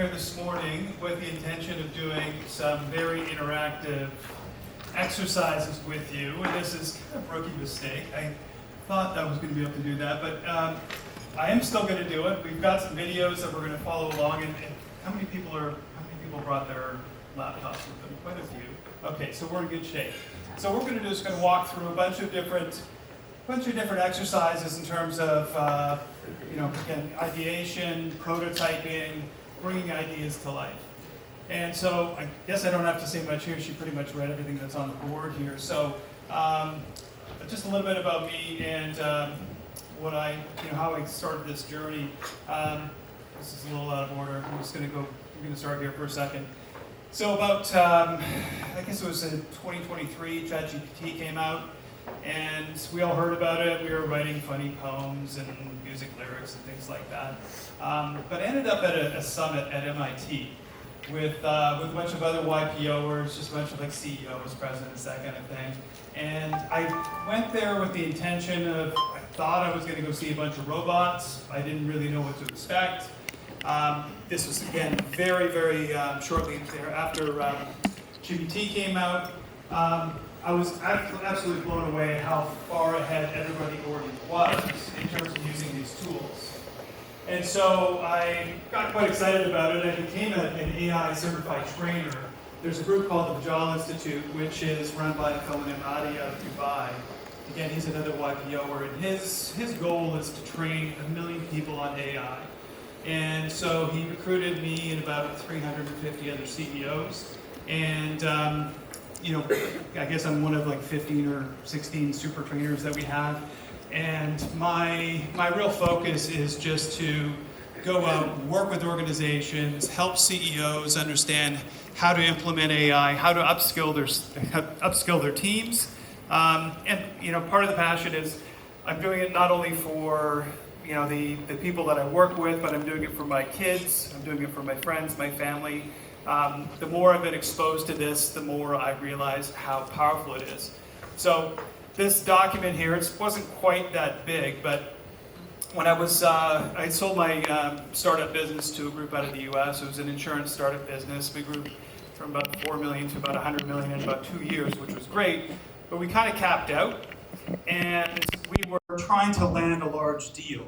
here this morning with the intention of doing some very interactive exercises with you. And this is kind of a rookie mistake. I thought I was going to be able to do that, but I am still going to do it. We've got some videos that we're going to follow along. And how many people brought their laptops with them? Quite a few. Okay, so we're in good shape. So what we're going to do is going to walk through a bunch of different exercises in terms of, again, ideation, prototyping, bringing ideas to life. And so I guess I don't have to say much here. She pretty much read everything that's on the board here. So just a little bit about me and how I started this journey. This is a little out of order. I'm going to start here for a second. So about, I guess it was in 2023, ChatGPT came out. And we all heard about it. We were writing funny poems and music lyrics and things like that. But I ended up at a summit at MIT with a bunch of other YPOers, just a bunch of like CEOs, presidents, that kind of thing. And I went there with the intention of, I thought I was going to go see a bunch of robots. I didn't really know what to expect. This was, again, very, very shortly after GPT came out. I was absolutely blown away how far ahead everybody already was in terms of using these tools. And so I got quite excited about it. I became an AI certified trainer. There's a group called the Vijal Institute, which is run by a fellow named Adi out of Dubai. Again, he's another YPOer, and his goal is to train 1 million people on AI. And so he recruited me and about 350 other CEOs. And I guess I'm one of like 15 or 16 super trainers that we have. And my real focus is just to go out, work with organizations, help CEOs understand how to implement AI, how to upskill their teams. And part of the passion is I'm doing it not only for the people that I work with, but I'm doing it for my kids, I'm doing it for my friends, my family. The more I've been exposed to this, the more I realize how powerful it is. So this document here, it wasn't quite that big, but when I sold my startup business to a group out of the US. It was an insurance startup business. We grew from about 4 million to about 100 million in about 2 years, which was great, but we kind of capped out, and we were trying to land a large deal.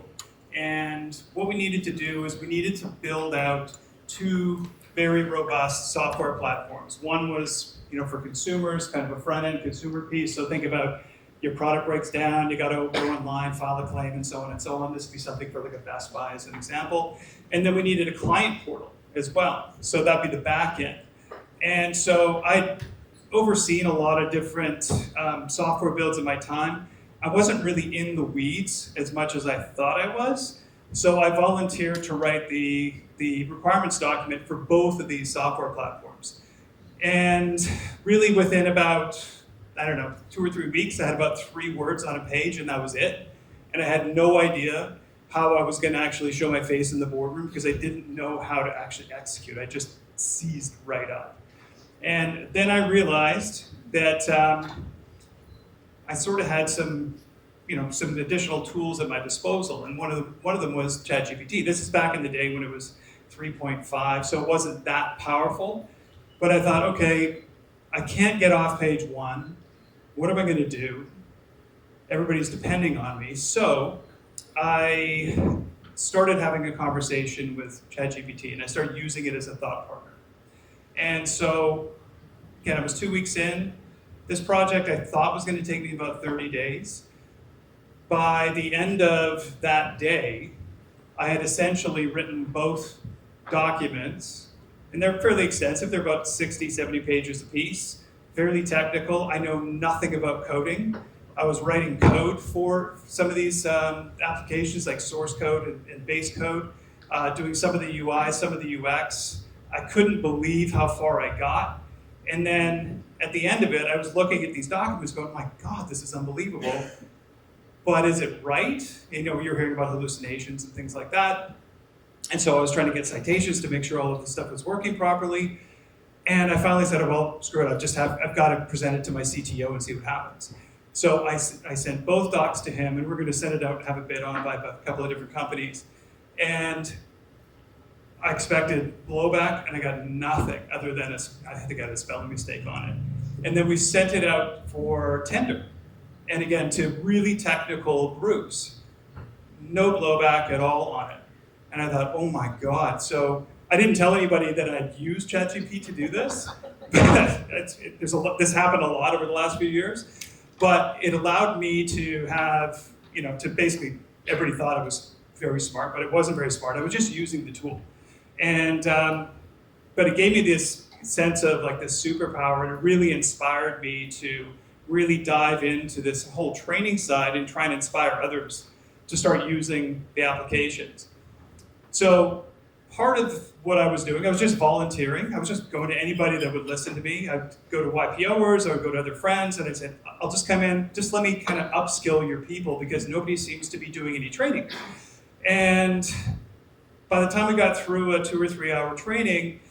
And what we needed to do is we needed to build out 2 very robust software platforms. One was, for consumers, kind of a front-end consumer piece. So think about your product breaks down, you got to go online, file a claim, and so on and so on. This would be something for like a Best Buy as an example. And then we needed a client portal as well. So that'd be the back end. And so I'd overseen a lot of different software builds in my time. I wasn't really in the weeds as much as I thought I was. So I volunteered to write the requirements document for both of these software platforms. And really within about, 2 or 3 weeks, I had about 3 words on a page, and that was it. And I had no idea how I was going to actually show my face in the boardroom because I didn't know how to actually execute. I just seized right up. And then I realized that I sort of had some additional tools at my disposal, and one of them was ChatGPT. This is back in the day when it was 3.5, so it wasn't that powerful. But I thought, okay, I can't get off page 1. What am I going to do? Everybody's depending on me. So I started having a conversation with ChatGPT, and I started using it as a thought partner. And so, again, I was 2 weeks in. This project I thought was going to take me about 30 days. By the end of that day, I had essentially written both documents, and they're fairly extensive. They're about 60, 70 pages apiece, fairly technical. I know nothing about coding. I was writing code for some of these applications, like source code and base code, doing some of the UI, some of the UX. I couldn't believe how far I got. And then at the end of it, I was looking at these documents going, my God, this is unbelievable. But is it right? You're hearing about hallucinations and things like that. And so I was trying to get citations to make sure all of the stuff was working properly. And I finally said, well, screw it, I've got to present it to my CTO and see what happens. So I sent both docs to him, and we're going to send it out and have it bid on by a couple of different companies. And I expected blowback, and I got nothing other than I think I had a spelling mistake on it. And then we sent it out for tender, and again, to really technical groups. No blowback at all on it. And I thought, oh my God. So I didn't tell anybody that I'd used ChatGPT to do this. This happened a lot over the last few years. But it allowed me to have, to basically, everybody thought it was very smart, but it wasn't very smart. I was just using the tool. And, but it gave me this sense of like this superpower, and it really inspired me to really dive into this whole training side and try and inspire others to start using the applications. So part of what I was doing, I was just volunteering. I was just going to anybody that would listen to me. I'd go to YPOers, I would go to other friends, and I said, I'll just come in, just let me kind of upskill your people because nobody seems to be doing any training. And by the time we got through a 2 or 3 hour training,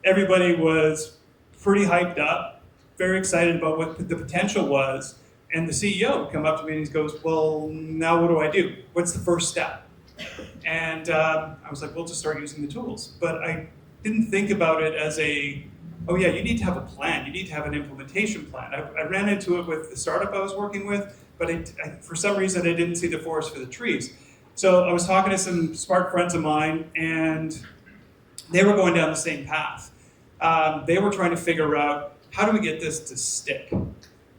everybody was pretty hyped up, very excited about what the potential was. And the CEO would come up to me and he goes, well, now what do I do? What's the first step? And I was like, well, just start using the tools. But I didn't think about it as oh yeah, you need to have a plan. You need to have an implementation plan. I ran into it with the startup I was working with, but for some reason I didn't see the forest for the trees. So I was talking to some smart friends of mine, and they were going down the same path. They were trying to figure out, how do we get this to stick?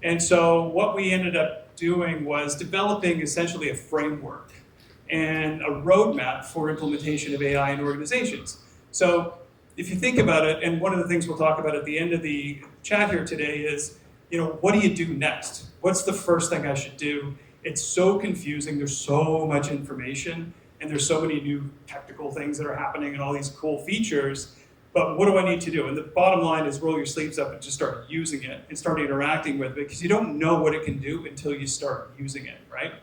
And so what we ended up doing was developing essentially a framework and a roadmap for implementation of AI in organizations. So if you think about it, and one of the things we'll talk about at the end of the chat here today is, what do you do next? What's the first thing I should do? It's so confusing, there's so much information, and there's so many new technical things that are happening and all these cool features, but what do I need to do? And the bottom line is roll your sleeves up and just start using it and start interacting with it, because you don't know what it can do until you start using it, right?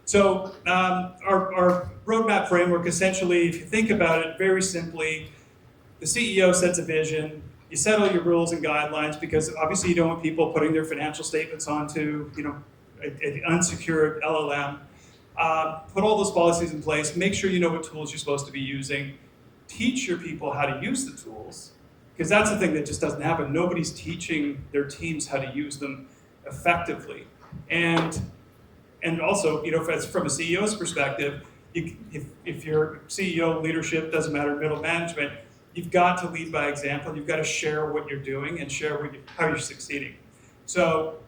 So our roadmap framework, essentially, if you think about it very simply, the CEO sets a vision, you set all your rules and guidelines, because obviously you don't want people putting their financial statements onto an unsecured LLM. Put all those policies in place, make sure you know what tools you're supposed to be using, teach your people how to use the tools, because that's the thing that just doesn't happen. Nobody's teaching their teams how to use them effectively. And also, from a CEO's perspective, if your CEO leadership, doesn't matter, middle management, you've got to lead by example. You've got to share what you're doing and share how you're succeeding. So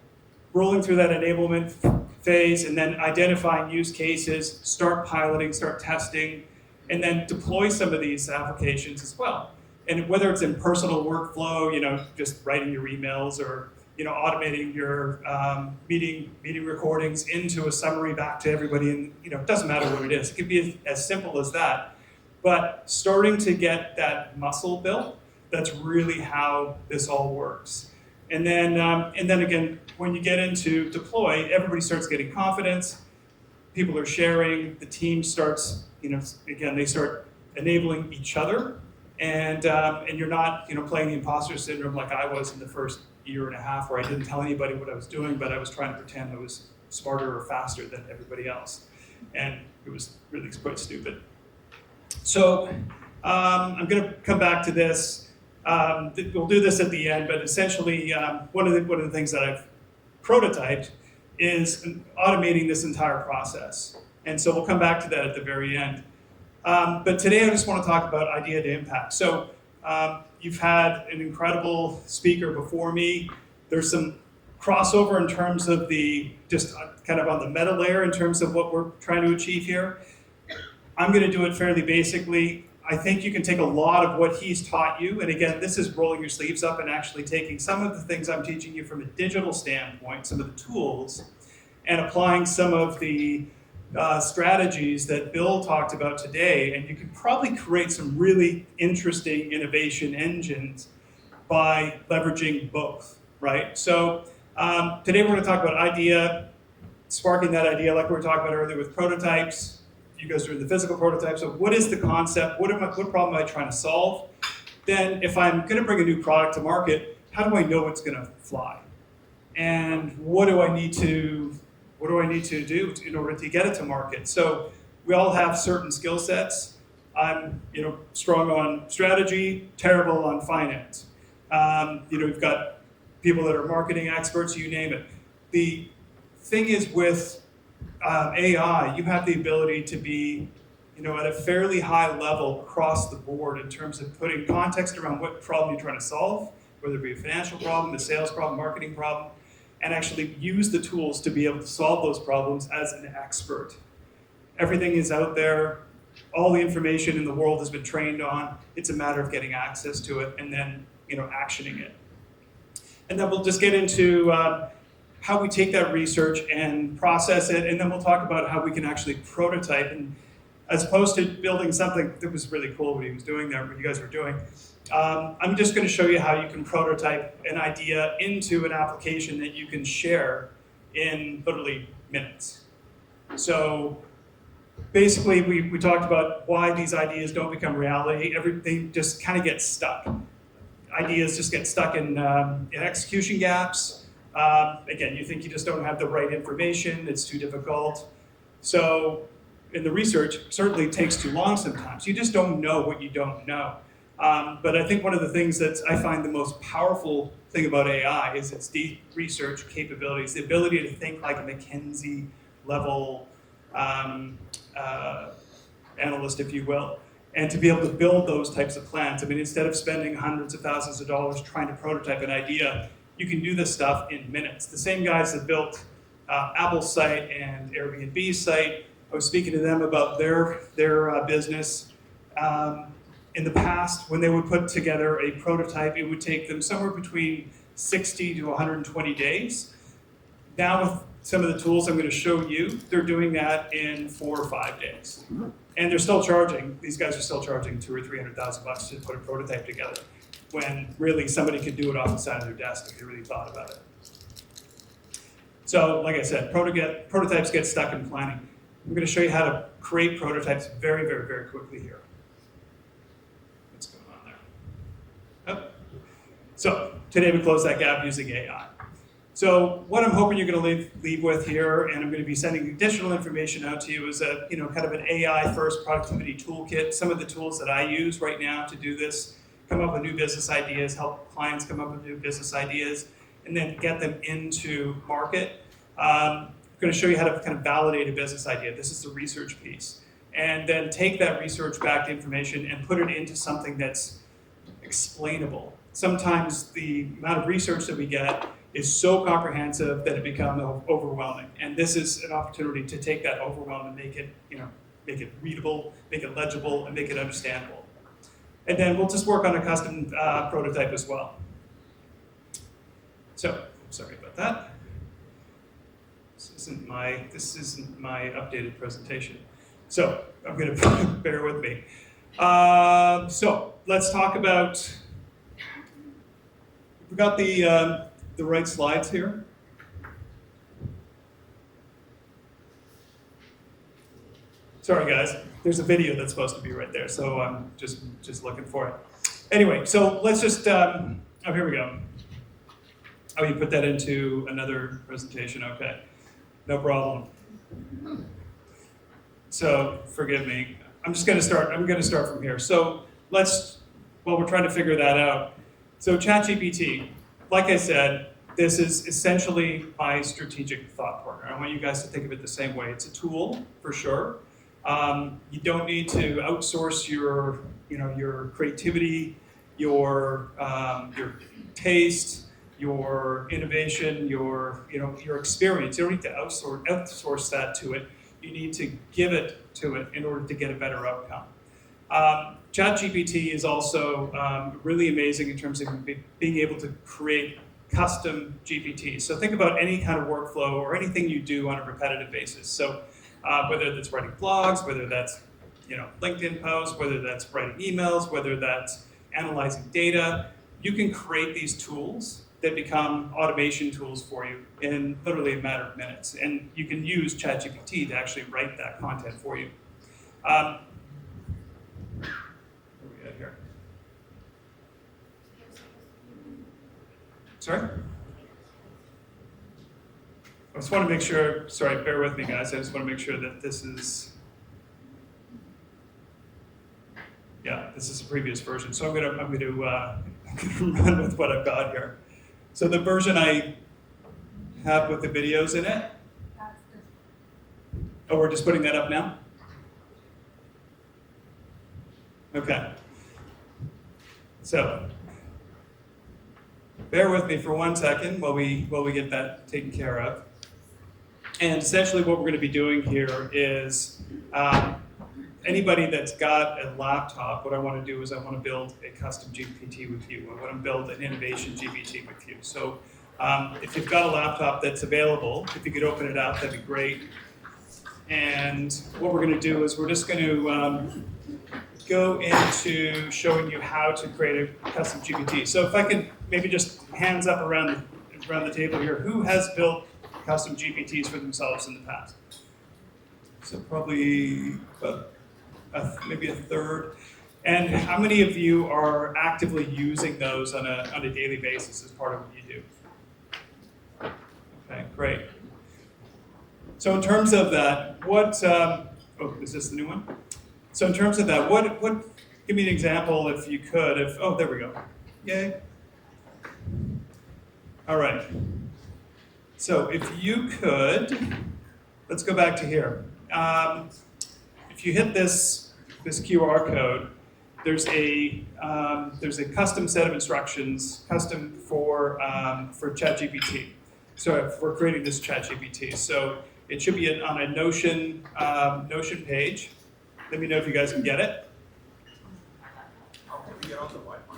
rolling through that enablement phase and then identifying use cases, start piloting, start testing, and then deploy some of these applications as well. And whether it's in personal workflow, just writing your emails, or automating your meeting recordings into a summary back to everybody, and it doesn't matter what it is. It could be as simple as that. But starting to get that muscle built, that's really how this all works. And then again, when you get into deploy, everybody starts getting confidence. People are sharing. The team starts, again, they start enabling each other, and you're not, playing the imposter syndrome like I was in the first year and a half, where I didn't tell anybody what I was doing, but I was trying to pretend I was smarter or faster than everybody else, and it was really quite stupid. So I'm going to come back to this. We'll do this at the end, but essentially one of the things that I've prototyped is automating this entire process. And so we'll come back to that at the very end. But today I just want to talk about idea to impact. So you've had an incredible speaker before me. There's some crossover in terms of just kind of on the meta layer in terms of what we're trying to achieve here. I'm going to do it fairly basically. I think you can take a lot of what he's taught you, and again, this is rolling your sleeves up and actually taking some of the things I'm teaching you from a digital standpoint, some of the tools, and applying some of the strategies that Bill talked about today, and you can probably create some really interesting innovation engines by leveraging both, right? So today we're going to talk about idea, sparking that idea like we were talking about earlier with prototypes. You guys are in the physical prototype. So what is the concept? What problem am I trying to solve? Then if I'm going to bring a new product to market, how do I know it's going to fly? And what do I need to do in order to get it to market? So we all have certain skill sets. I'm strong on strategy, terrible on finance. We've got people that are marketing experts, you name it. The thing is with AI, you have the ability to be at a fairly high level across the board in terms of putting context around what problem you're trying to solve, whether it be a financial problem, a sales problem, marketing problem, and actually use the tools to be able to solve those problems as an expert. Everything is out there. All the information in the world has been trained on. It's a matter of getting access to it and then actioning it. And then we'll just get into how we take that research and process it, and then we'll talk about how we can actually prototype. And as opposed to building something that was really cool what he was doing there, what you guys were doing, I'm just going to show you how you can prototype an idea into an application that you can share in literally minutes. So basically, we talked about why these ideas don't become reality. They just kind of get stuck. Ideas just get stuck in execution gaps. Again, you think you just don't have the right information, it's too difficult. So in the research, certainly it takes too long sometimes. You just don't know what you don't know. But I think one of the things that I find the most powerful thing about AI is its deep research capabilities, the ability to think like a McKinsey level analyst, if you will, and to be able to build those types of plans. I mean, instead of spending hundreds of thousands of dollars trying to prototype an idea, you can do this stuff in minutes. The same guys that built Apple's site and Airbnb's site, I was speaking to them about their business. In the past, when they would put together a prototype, it would take them somewhere between 60 to 120 days. Now with some of the tools I'm going to show you, they're doing that in 4 or 5 days. And they're still charging, these guys are still charging $200,000 or $300,000 to put a prototype together, when really somebody could do it off the side of their desk if they really thought about it. So, like I said, prototypes get stuck in planning. I'm going to show you how to create prototypes very, very, very quickly here. What's going on there? Oh. So, today we close that gap using AI. So what I'm hoping you're going to leave with here, and I'm going to be sending additional information out to you, is a kind of an AI first productivity toolkit. Some of the tools that I use right now to do this, come up with new business ideas, help clients come up with new business ideas, and then get them into market. I'm going to show you how to kind of validate a business idea. This is the research piece. And then take that research backed information and put it into something that's explainable. Sometimes the amount of research that we get is so comprehensive that it becomes overwhelming. And this is an opportunity to take that overwhelm and make it readable, make it legible, and make it understandable. And then we'll just work on a custom prototype as well. So, sorry about that. This isn't my updated presentation. So, I'm going to bear with me. So, let's talk about. We got the right slides here. Sorry guys, there's a video that's supposed to be right there, so I'm just looking for it. Anyway, so let's just, oh, here we go. Oh, you put that into another presentation, okay. No problem. So, forgive me. I'm going to start from here. So, while we're trying to figure that out, so ChatGPT, like I said, this is essentially my strategic thought partner. I want you guys to think of it the same way. It's a tool, for sure. You don't need to outsource your creativity, your taste, your innovation, your experience. You don't need to outsource that to it. You need to give it to it in order to get a better outcome. ChatGPT is also really amazing in terms of being able to create custom GPTs. So think about any kind of workflow or anything you do on a repetitive basis. So whether that's writing blogs, whether that's LinkedIn posts, whether that's writing emails, whether that's analyzing data, you can create these tools that become automation tools for you in literally a matter of minutes. And you can use ChatGPT to actually write that content for you. Where are we at here? Sorry? I just want to make sure, sorry, bear with me guys, I just want to make sure that this is, this is a previous version, so I'm gonna run with what I've got here. So the version I have with the videos in it. Oh, we're just putting that up now? Okay. So bear with me for 1 second while we get that taken care of. And essentially what we're going to be doing here is anybody that's got a laptop, what I want to do is I want to build a custom GPT with you. I want to build an innovation GPT with you. So if you've got a laptop that's available, if you could open it up, that'd be great. And what we're going to do is we're just going to go into showing you how to create a custom GPT. So if I can maybe just hands up around the table here, who has built custom GPTs for themselves in the past? So probably maybe a third. And how many of you are actively using those on a daily basis as part of what you do? Okay, great. So in terms of that, what, oh, is this the new one? So in terms of that, what, give me an example if you could, oh, there we go. Yay. All right. So if you could, let's go back to here. If you hit this QR code, there's a custom set of instructions, custom for ChatGPT. So if we're creating this ChatGPT, so it should be on a Notion page. Let me know if you guys can get it. How can we get on the Wi-Fi?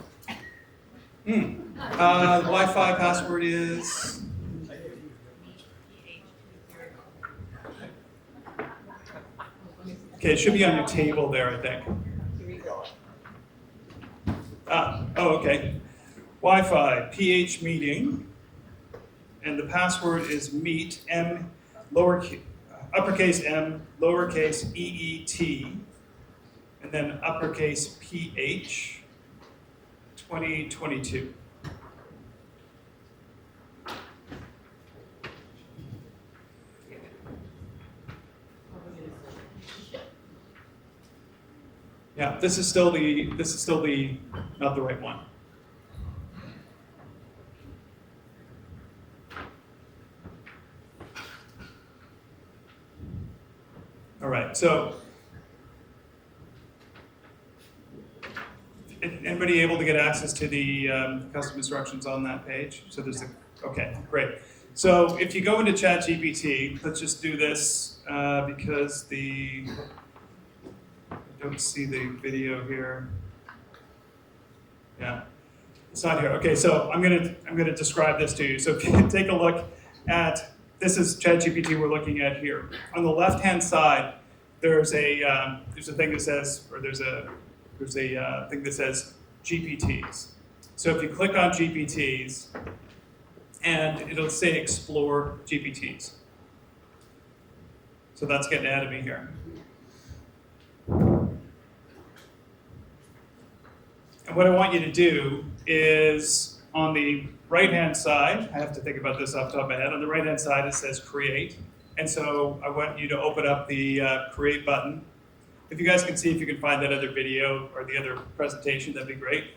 The Wi-Fi password is. Okay, it should be on your table there, I think. Oh, okay. Wi-Fi, PH meeting, and the password is meet, uppercase M, lowercase EET, and then uppercase PH, 2022. Yeah, this is still the not the right one. All right, so anybody able to get access to the custom instructions on that page? So there's okay, great. So if you go into ChatGPT, let's just do this because I don't see the video here. Yeah, it's not here. Okay, so I'm gonna describe this to you. So if you take a look at, this is ChatGPT we're looking at here. On the left-hand side, there's a thing that says, or there's a thing that says GPTs. So if you click on GPTs, and it'll say explore GPTs. So that's getting ahead of me here. And what I want you to do is on the right-hand side, I have to think about this off the top of my head, on the right-hand side it says create. And so I want you to open up the create button. If you guys can see if you can find that other video or the other presentation, that'd be great.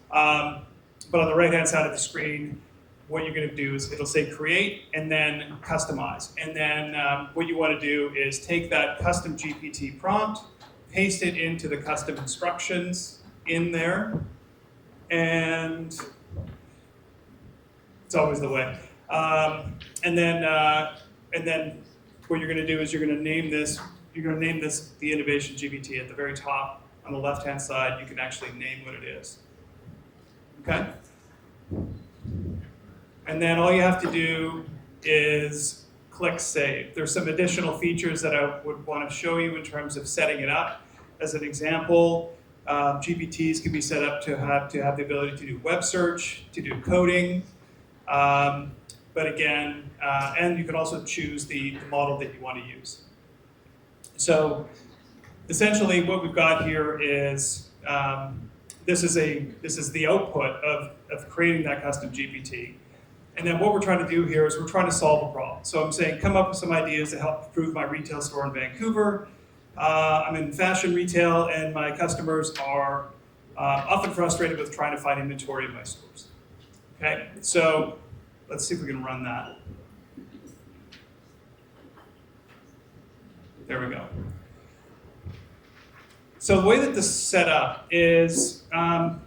But on the right-hand side of the screen, what you're going to do is it'll say create and then customize. And then what you want to do is take that custom GPT prompt, paste it into the custom instructions in there, and it's always the way. And then what you're going to do is you're going to name this the innovation GPT at the very top. On the left-hand side, you can actually name what it is. Okay? And then all you have to do is click save. There's some additional features that I would want to show you in terms of setting it up. As an example, GPTs can be set up to have the ability to do web search, to do coding, but again, and you can also choose the model that you want to use. So essentially what we've got here is, this is the output of creating that custom GPT. And then what we're trying to do here is we're trying to solve a problem. So I'm saying, come up with some ideas to help improve my retail store in Vancouver. I'm in fashion retail and my customers are often frustrated with trying to find inventory of my stores. Okay, so let's see if we can run that. There we go. So the way that this is set up is, and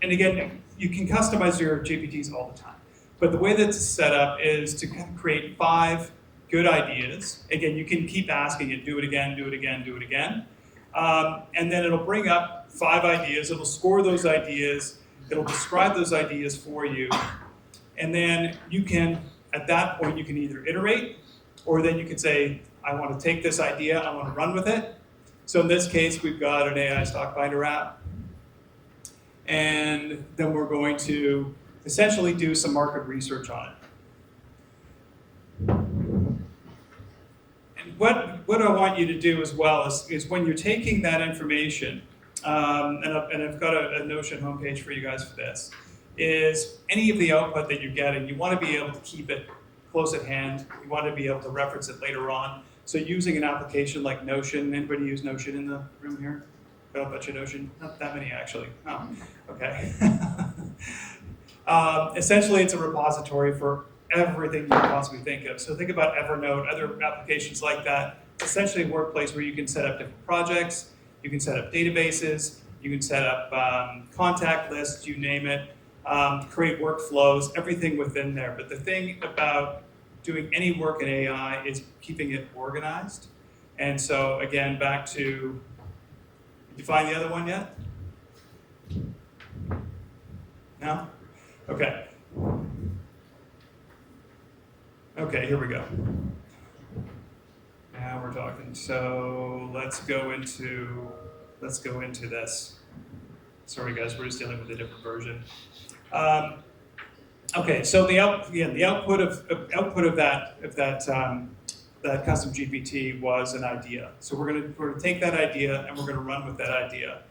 again, you can customize your GPTs all the time, but the way that it's set up is to create 5 good ideas. Again, you can keep asking it, do it again, do it again, do it again. And then it'll bring up 5 ideas, it'll score those ideas, it'll describe those ideas for you, and then you can, at that point, you can either iterate, or then you can say, I want to take this idea, I want to run with it. So in this case, we've got an AI stock binder app, and then we're going to essentially do some market research on it. And what I want you to do as well is when you're taking that information, and I've got a Notion homepage for you guys for this, is any of the output that you're getting, you want to be able to keep it close at hand. You want to be able to reference it later on. So using an application like Notion, anybody use Notion in the room here? Got a bunch of Notion? Not that many actually. Oh, okay. Essentially, it's a repository for everything you can possibly think of. So think about Evernote, other applications like that. It's essentially a workplace where you can set up different projects, you can set up databases, you can set up contact lists, you name it, create workflows, everything within there. But the thing about doing any work in AI is keeping it organized. And so again, back to, did you find the other one yet? No? Okay. Okay, here we go. Now we're talking. So let's go into this. Sorry guys, we're just dealing with a different version. Okay, so the output of that custom GPT was an idea. So we're gonna take that idea and we're gonna run with that idea.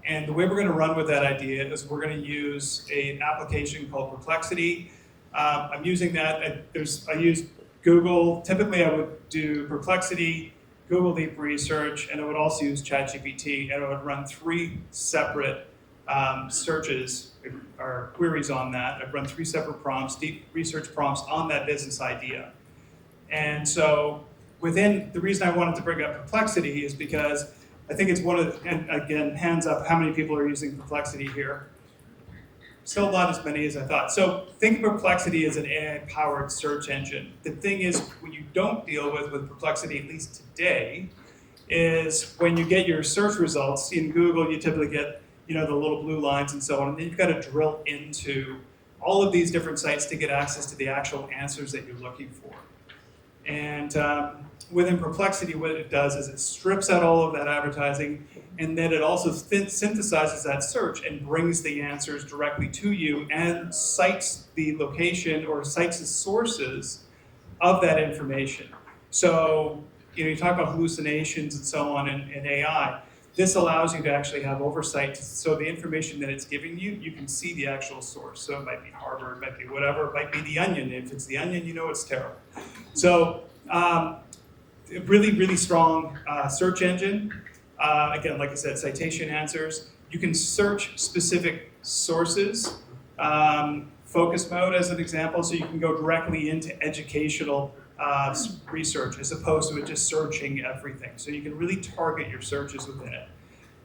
And the way we're gonna run with that idea is we're gonna use an application called Perplexity. I'm using that. I use Google. Typically, I would do Perplexity, Google Deep Research, and I would also use ChatGPT, and I would run 3 separate searches or queries on that. I've run 3 separate prompts, deep research prompts on that business idea. And so the reason I wanted to bring up Perplexity is because I think it's one of the, and again, hands up, how many people are using Perplexity here? Still not as many as I thought. So think of Perplexity as an AI-powered search engine. The thing is, what you don't deal with Perplexity, at least today, is when you get your search results in Google, you typically get the little blue lines and so on, and then you've got to drill into all of these different sites to get access to the actual answers that you're looking for. And within Perplexity, what it does is it strips out all of that advertising, and then it also synthesizes that search and brings the answers directly to you and cites the location or cites the sources of that information. So you talk about hallucinations and so on in AI. This allows you to actually have oversight. So the information that it's giving you, you can see the actual source. So it might be Harvard, it might be whatever, it might be The Onion. If it's The Onion, you know it's terrible. So really, really strong search engine. Again, like I said, citation answers. You can search specific sources. Focus mode as an example, so you can go directly into educational research as opposed to it just searching everything. So you can really target your searches within it.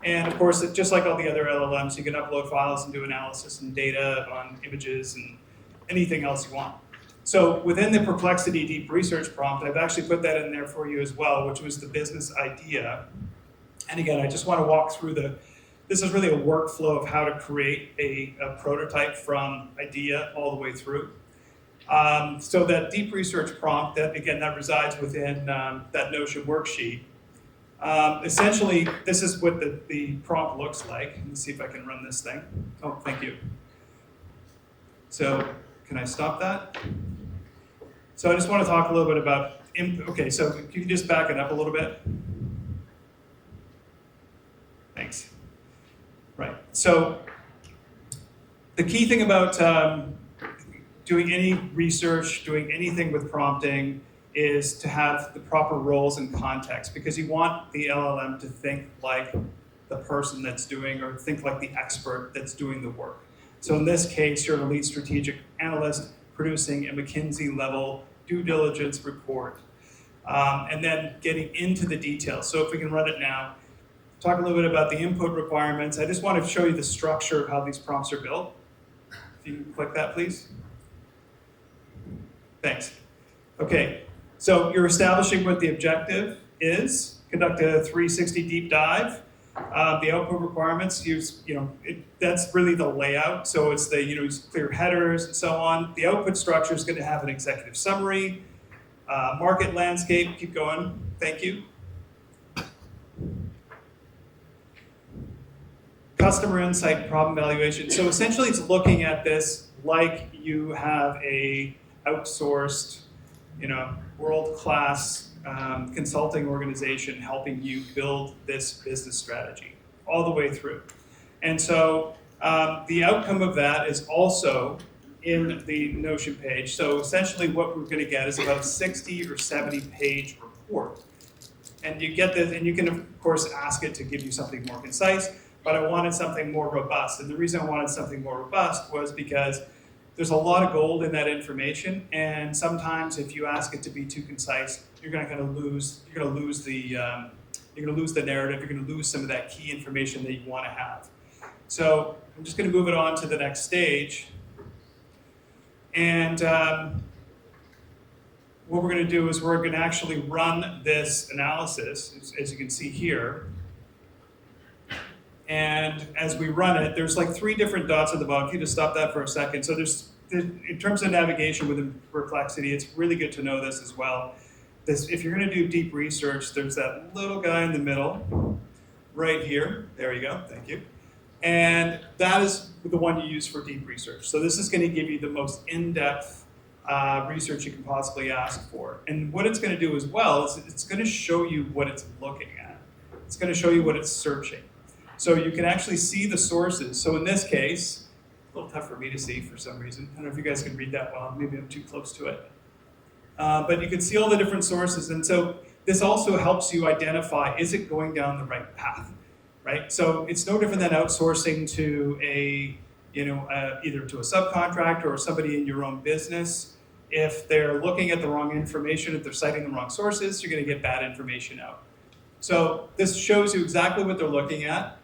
And of course, just like all the other LLMs, you can upload files and do analysis and data on images and anything else you want. So within the Perplexity Deep Research prompt, I've actually put that in there for you as well, which was the business idea. And again, I just want to walk through this is really a workflow of how to create a prototype from idea all the way through. So that deep research prompt, that resides within that Notion worksheet. Essentially, this is what the prompt looks like. Let me see if I can run this thing. Oh, thank you. So can I stop that? So I just want to talk a little bit about, okay, so can you just back it up a little bit? Thanks. Right, so the key thing about doing any research, doing anything with prompting is to have the proper roles and context, because you want the LLM to think like the person that's doing, or think like the expert that's doing the work. So in this case, you're a lead strategic analyst producing a McKinsey level due diligence report. And then getting into the details. So if we can run it now, talk a little bit about the input requirements. I just want to show you the structure of how these prompts are built. If you can click that, please. Thanks. Okay, so you're establishing what the objective is. Conduct a 360 deep dive. The output requirements, that's really the layout. So it's the, use clear headers and so on. The output structure is going to have an executive summary, market landscape, keep going, thank you. Customer insight, problem evaluation. So essentially it's looking at this like you have a outsourced, world-class consulting organization helping you build this business strategy all the way through. And so the outcome of that is also in the Notion page. So essentially what we're going to get is about a 60 or 70 page report. And you get this, and you can of course ask it to give you something more concise, but I wanted something more robust. And the reason I wanted something more robust was because there's a lot of gold in that information, and sometimes if you ask it to be too concise, you're going to lose the narrative. You're going to lose some of that key information that you want to have. So I'm just going to move it on to the next stage, and what we're going to do is we're going to actually run this analysis, as you can see here. And as we run it, there's like 3 different dots at the bottom. If you just stop that for a second. So in terms of navigation within Perplexity, it's really good to know this as well. If you're going to do deep research, there's that little guy in the middle, right here. There you go, thank you. And that is the one you use for deep research. So this is going to give you the most in-depth research you can possibly ask for. And what it's going to do as well is it's going to show you what it's looking at. It's going to show you what it's searching. So you can actually see the sources. So in this case, a little tough for me to see for some reason. I don't know if you guys can read that well. Maybe I'm too close to it. But you can see all the different sources. And so this also helps you identify, is it going down the right path, right? So it's no different than outsourcing to either to a subcontractor or somebody in your own business. If they're looking at the wrong information, if they're citing the wrong sources, you're going to get bad information out. So this shows you exactly what they're looking at.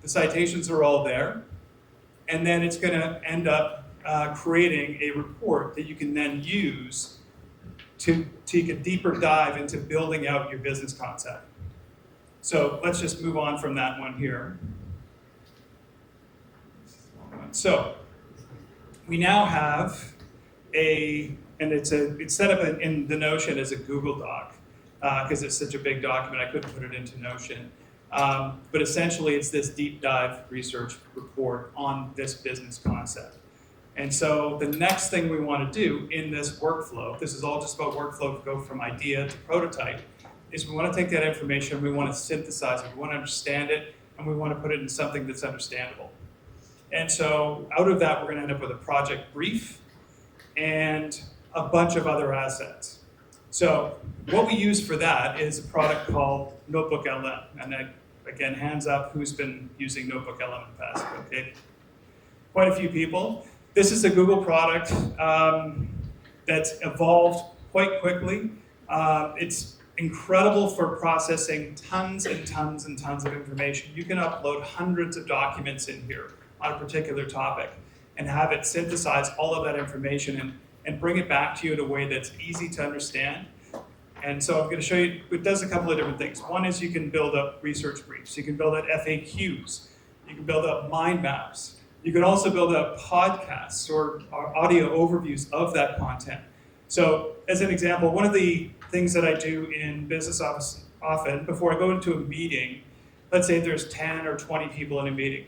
The citations are all there, and then it's going to end up creating a report that you can then use to take a deeper dive into building out your business concept. So let's just move on from that one here. So we now have it's set up in the Notion as a Google Doc because it's such a big document, I couldn't put it into Notion. But essentially it's this deep dive research report on this business concept. And so the next thing we want to do in this workflow, this is all just about workflow to go from idea to prototype, is we want to take that information, we want to synthesize it, we want to understand it, and we want to put it in something that's understandable. And so out of that, we're going to end up with a project brief and a bunch of other assets. So what we use for that is a product called Notebook LM. And again, hands up, who's been using Notebook LM in the past? Okay, quite a few people. This is a Google product that's evolved quite quickly. It's incredible for processing tons and tons and tons of information. You can upload hundreds of documents in here on a particular topic and have it synthesize all of that information and bring it back to you in a way that's easy to understand. And so I'm going to show you, it does a couple of different things. One is you can build up research briefs. You can build up FAQs. You can build up mind maps. You can also build up podcasts or audio overviews of that content. So as an example, one of the things that I do in business office often, before I go into a meeting, let's say there's 10 or 20 people in a meeting.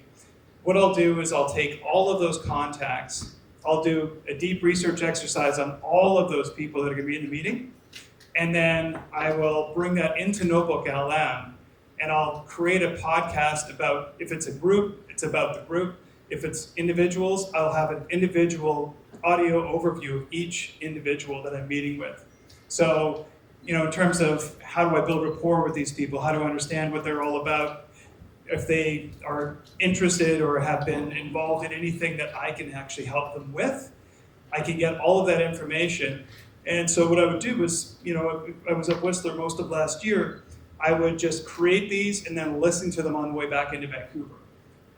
What I'll do is I'll take all of those contacts, I'll do a deep research exercise on all of those people that are going to be in the meeting, and then I will bring that into Notebook LM, and I'll create a podcast about, if it's a group, it's about the group. If it's individuals, I'll have an individual audio overview of each individual that I'm meeting with. So, in terms of how do I build rapport with these people, how do I understand what they're all about, if they are interested or have been involved in anything that I can actually help them with, I can get all of that information. And so what I would do was, I was at Whistler most of last year, I would just create these and then listen to them on the way back into Vancouver.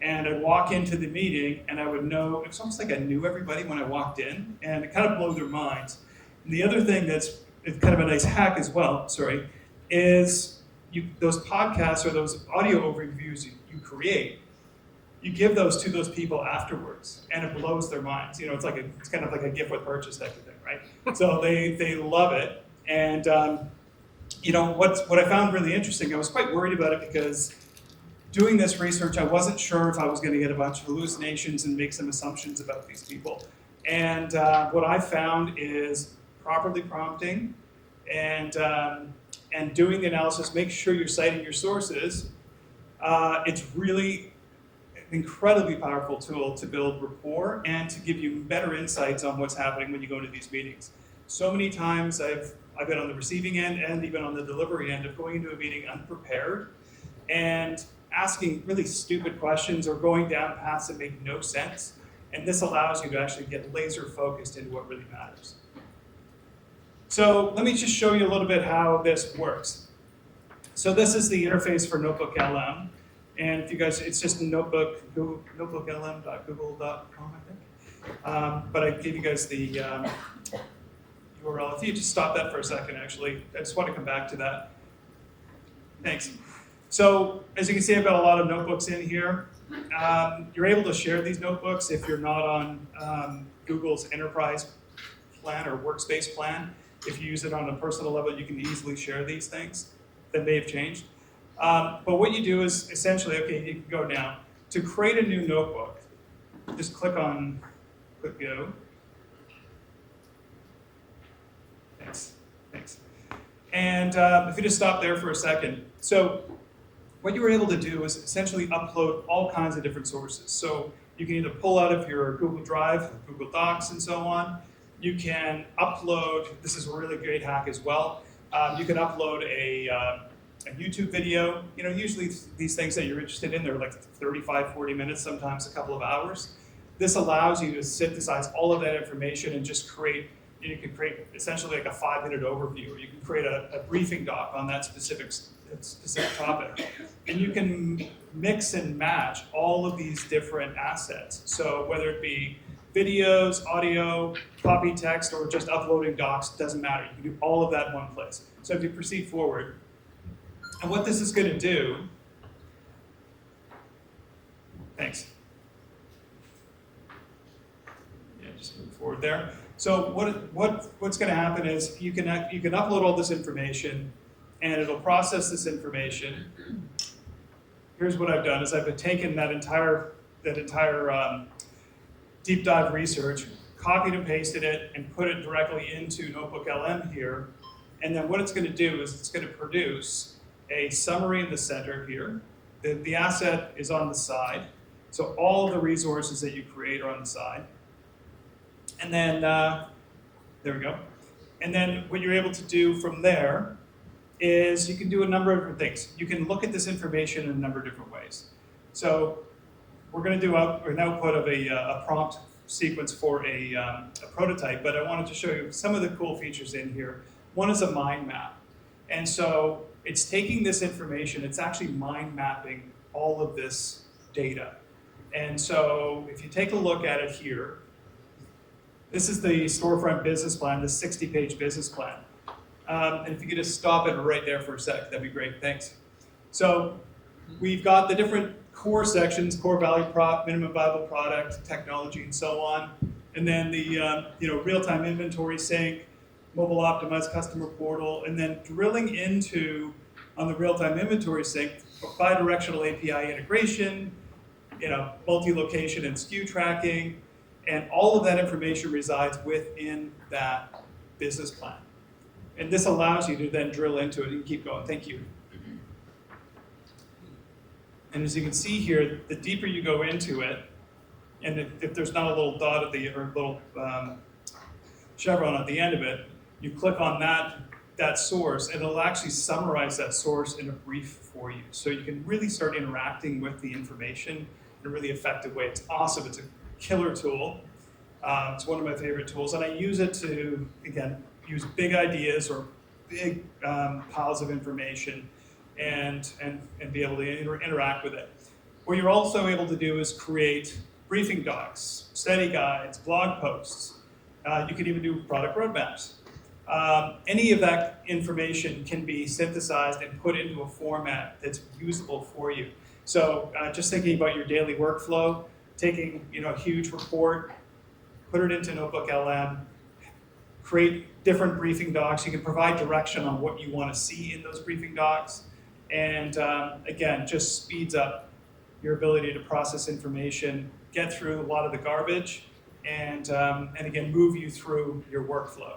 And I'd walk into the meeting and I would know, it's almost like I knew everybody when I walked in, and it kind of blew their minds. And the other thing it's kind of a nice hack as well, is those podcasts or those audio overviews you create, you give those to those people afterwards, and it blows their minds. It's kind of like a gift with purchase type of thing, right? So they love it. And what I found really interesting, I was quite worried about it because doing this research, I wasn't sure if I was going to get a bunch of hallucinations and make some assumptions about these people. And what I found is properly prompting and doing the analysis, make sure you're citing your sources. It's really an incredibly powerful tool to build rapport and to give you better insights on what's happening when you go to these meetings. So many times I've been on the receiving end and even on the delivery end of going into a meeting unprepared and asking really stupid questions or going down paths that make no sense. And this allows you to actually get laser focused into what really matters. So let me just show you a little bit how this works. So this is the interface for Notebook LM. And if you guys, it's just notebooklm.google.com, I think. But I gave you guys the URL. If you just stop that for a second, actually, I just want to come back to that. Thanks. So as you can see, I've got a lot of notebooks in here. You're able to share these notebooks if you're not on Google's enterprise plan or workspace plan. If you use it on a personal level, you can easily share these things that may have changed. But what you do is essentially, okay, you can go now. To create a new notebook, just click go. Thanks. And if you just stop there for a second. So what you were able to do is essentially upload all kinds of different sources. So you can either pull out of your Google Drive, Google Docs, and so on. You can upload, this is a really great hack as well. You can upload a YouTube video. Usually these things that you're interested in, they're like 35, 40 minutes, sometimes a couple of hours. This allows you to synthesize all of that information and just you can create essentially like a 5-minute overview, or you can create a briefing doc on that specific topic. And you can mix and match all of these different assets. So whether it be videos, audio, copy text, or just uploading docs, doesn't matter. You can do all of that in one place. So if you proceed forward, and what this is going to do, thanks. Yeah, just move forward there. So what's going to happen is you can upload all this information, and it'll process this information. Here's what I've done: is I've taken that entire deep dive research, copied and pasted it, and put it directly into Notebook LM here. And then what it's going to do is it's going to produce a summary in the center here. The asset is on the side, so all of the resources that you create are on the side. And then, there we go. And then what you're able to do from there is you can do a number of different things. You can look at this information in a number of different ways. So we're going to do an output of a prompt sequence for a prototype, but I wanted to show you some of the cool features in here. One is a mind map. And so it's taking this information, it's actually mind mapping all of this data. And so if you take a look at it here, this is the storefront business plan, the 60-page business plan. And if you could just stop it right there for a sec, that'd be great, thanks. So we've got the different core sections: core value prop, minimum viable product, technology, and so on. And then the real-time inventory sync, mobile optimized customer portal, and then drilling into, on the real-time inventory sync, bi-directional API integration, multi-location and SKU tracking, and all of that information resides within that business plan. And this allows you to then drill into it and keep going. Thank you. And as you can see here, the deeper you go into it, and if there's not a little dot or little chevron at the end of it, you click on that that source, and it'll actually summarize that source in a brief for you. So you can really start interacting with the information in a really effective way. It's awesome. It's a killer tool. It's one of my favorite tools, and I use it to, again, use big ideas or big piles of information and be able to interact with it. What you're also able to do is create briefing docs, study guides, blog posts. You can even do product roadmaps. Any of that information can be synthesized and put into a format that's usable for you. So just thinking about your daily workflow, taking a huge report, put it into Notebook LM, create different briefing docs. You can provide direction on what you want to see in those briefing docs. And again, just speeds up your ability to process information, get through a lot of the garbage, and again, move you through your workflow.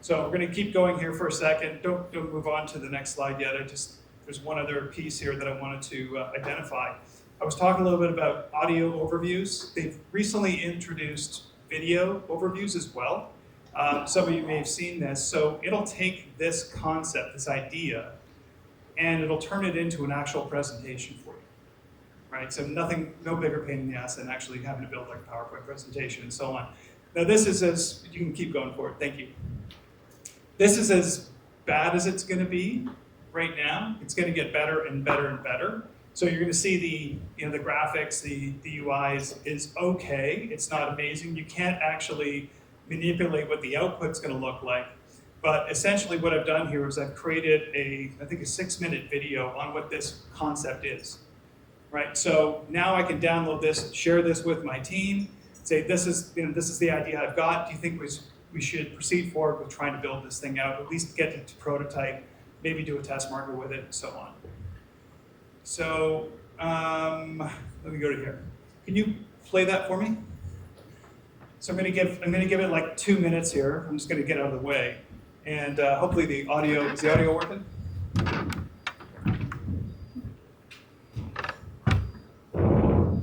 So we're going to keep going here for a second. Don't move on to the next slide yet. There's one other piece here that I wanted to identify. I was talking a little bit about audio overviews. They've recently introduced video overviews as well. Some of you may have seen this. So it'll take this concept, this idea, and it'll turn it into an actual presentation for you. Right? So no bigger pain in the ass than actually having to build like a PowerPoint presentation and so on. Now this is you can keep going forward, thank you. This is as bad as it's gonna be right now. It's gonna get better and better and better. So you're gonna see the graphics, the UI is okay. It's not amazing. You can't actually manipulate what the output's gonna look like. But essentially what I've done here is I've created I think a 6-minute video on what this concept is. Right, so now I can download this, share this with my team, say this is the idea I've got. Do you think we should proceed forward with trying to build this thing out, at least get it to prototype, maybe do a test market with it, and so on. So let me go to here. Can you play that for me? So I'm going to give it like 2 minutes here. I'm just going to get out of the way, and hopefully is the audio working?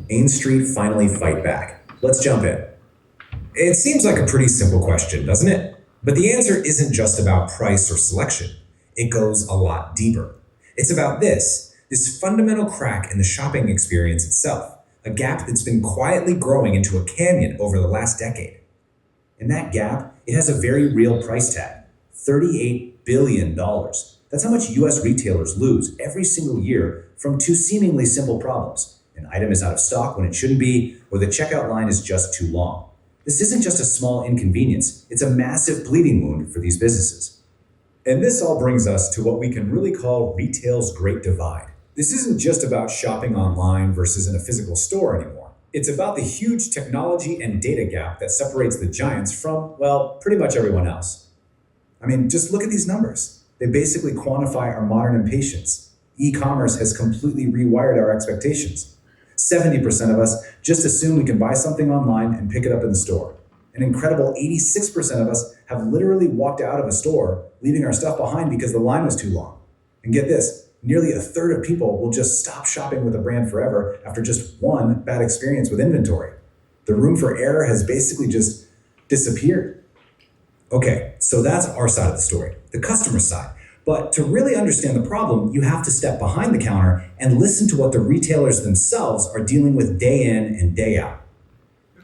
Main Street finally fight back? Let's jump in. It seems like a pretty simple question, doesn't it? But the answer isn't just about price or selection. It goes a lot deeper. It's about this fundamental crack in the shopping experience itself, a gap that's been quietly growing into a canyon over the last decade. And that gap, it has a very real price tag, $38 billion. That's how much US retailers lose every single year from two seemingly simple problems. An item is out of stock when it shouldn't be, or the checkout line is just too long. This isn't just a small inconvenience, it's a massive bleeding wound for these businesses. And this all brings us to what we can really call retail's great divide. This isn't just about shopping online versus in a physical store anymore. It's about the huge technology and data gap that separates the giants from, well, pretty much everyone else. I mean, just look at these numbers. They basically quantify our modern impatience. E-commerce has completely rewired our expectations. 70% of us just assume we can buy something online and pick it up in the store. An incredible 86% of us have literally walked out of a store, leaving our stuff behind because the line was too long. And get this, nearly a third of people will just stop shopping with a brand forever after just one bad experience with inventory. The room for error has basically just disappeared. Okay, so that's our side of the story, the customer side. But to really understand the problem, you have to step behind the counter and listen to what the retailers themselves are dealing with day in and day out.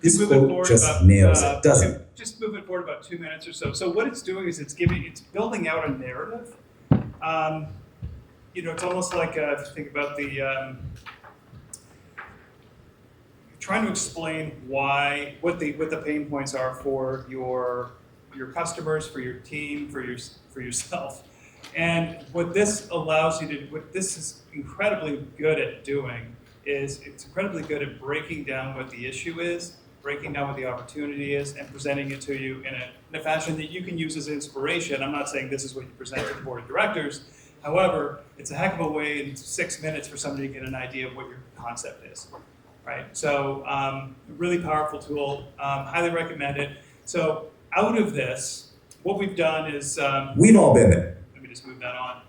This quote just nails it, doesn't it? Just move it forward about 2 minutes or so. So what it's doing is it's building out a narrative. It's almost like if you think about trying to explain what the pain points are for your customers, for your team, for yourself. And what this allows you to, what this is incredibly good at doing is it's incredibly good at breaking down what the issue is, breaking down what the opportunity is, and presenting it to you in a fashion that you can use as inspiration. I'm not saying this is what you present to the board of directors. However, it's a heck of a way in 6 minutes for somebody to get an idea of what your concept is, right? So really powerful tool, highly recommend it. So out of this, what we've done is... we've all been there. Just move that on.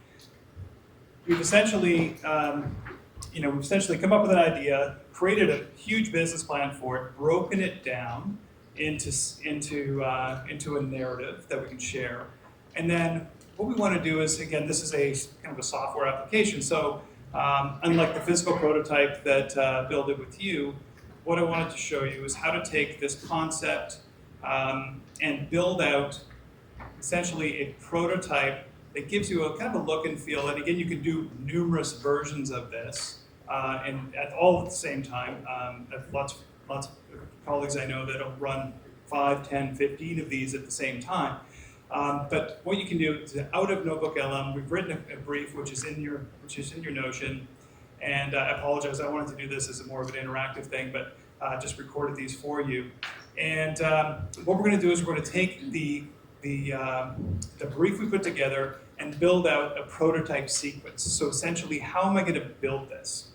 We've essentially, come up with an idea, created a huge business plan for it, broken it down into a narrative that we can share, and then what we want to do is, again, this is a kind of a software application. So unlike the physical prototype that Bill did with you, what I wanted to show you is how to take this concept and build out essentially a prototype that gives you a kind of a look and feel. And again, you can do numerous versions of this and all at the same time. Lots of colleagues I know that'll run 5, 10, 15 of these at the same time. But what you can do is out of Notebook LM, we've written a brief which is in your Notion. And I apologize, I wanted to do this as more of an interactive thing, but just recorded these for you. And what we're going to do is we're going to take the brief we put together and build out a prototype sequence. So essentially, how am I going to build this?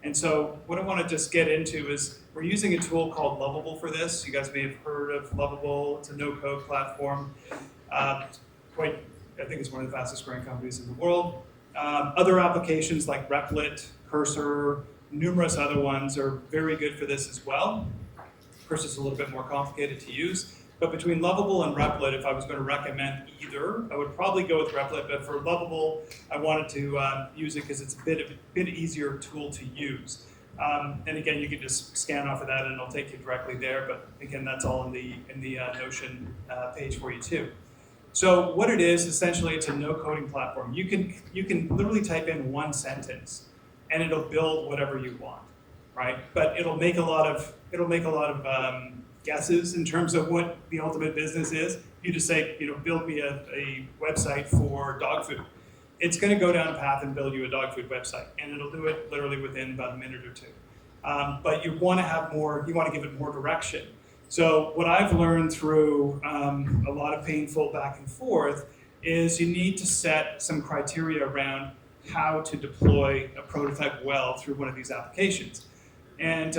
And so what I want to just get into is we're using a tool called Lovable for this. You guys may have heard of Lovable. It's a no-code platform. I think it's one of the fastest growing companies in the world. Other applications like Replit, Cursor, numerous other ones are very good for this as well. Cursor's a little bit more complicated to use. But between Lovable and Replit, if I was going to recommend either, I would probably go with Replit. But for Lovable, I wanted to use it because it's a bit easier tool to use. And again, you can just scan off of that and it'll take you directly there. But again, that's all in the Notion page for you too. So what it is, essentially, it's a no-coding platform. You can literally type in one sentence, and it'll build whatever you want, right? But it'll make a lot of guesses in terms of what the ultimate business is. You just say, build me a website for dog food. It's going to go down a path and build you a dog food website, and it'll do it literally within about a minute or two. But you want to have more. You want to give it more direction. So what I've learned through a lot of painful back and forth is you need to set some criteria around how to deploy a prototype well through one of these applications. And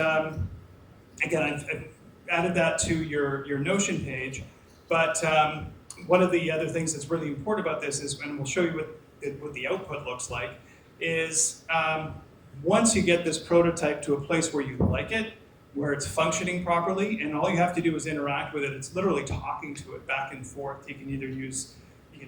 again, I've added that to your Notion page, but one of the other things that's really important about this is, and we'll show you what the output looks like, is once you get this prototype to a place where you like it, where it's functioning properly, and all you have to do is interact with it. It's literally talking to it back and forth. You can either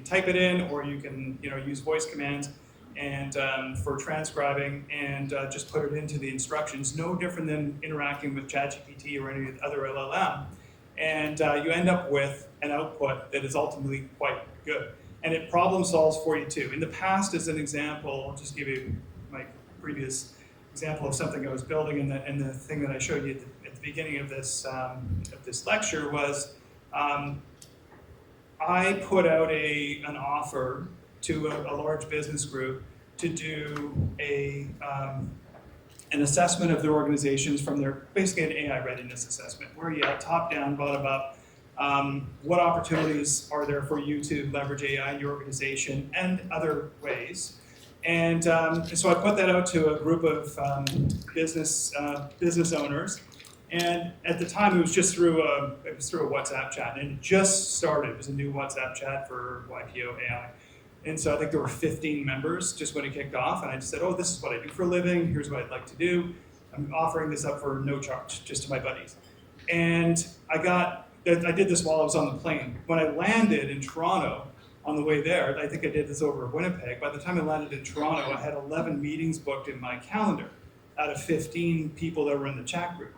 type it in, or you can use voice commands and for transcribing, and just put it into the instructions. No different than interacting with ChatGPT or any other LLM, and you end up with an output that is ultimately quite good. And it problem solves for you too. In the past, as an example, I'll just give you my previous example of something I was building, and the thing that I showed you at the beginning of this lecture was I put out an offer to a large business group to do an assessment of their organizations from basically an AI readiness assessment, where you top down, bottom up, what opportunities are there for you to leverage AI in your organization and other ways. And so I put that out to a group of business owners, and at the time it was through a WhatsApp chat, and it just started. It was a new WhatsApp chat for YPO AI, and so I think there were 15 members just when it kicked off, and I just said, "Oh, this is what I do for a living. Here's what I'd like to do. I'm offering this up for no charge, just to my buddies." And I did this while I was on the plane. When I landed in Toronto, on the way there, I think I did this over Winnipeg. By the time I landed in Toronto, I had 11 meetings booked in my calendar out of 15 people that were in the chat group.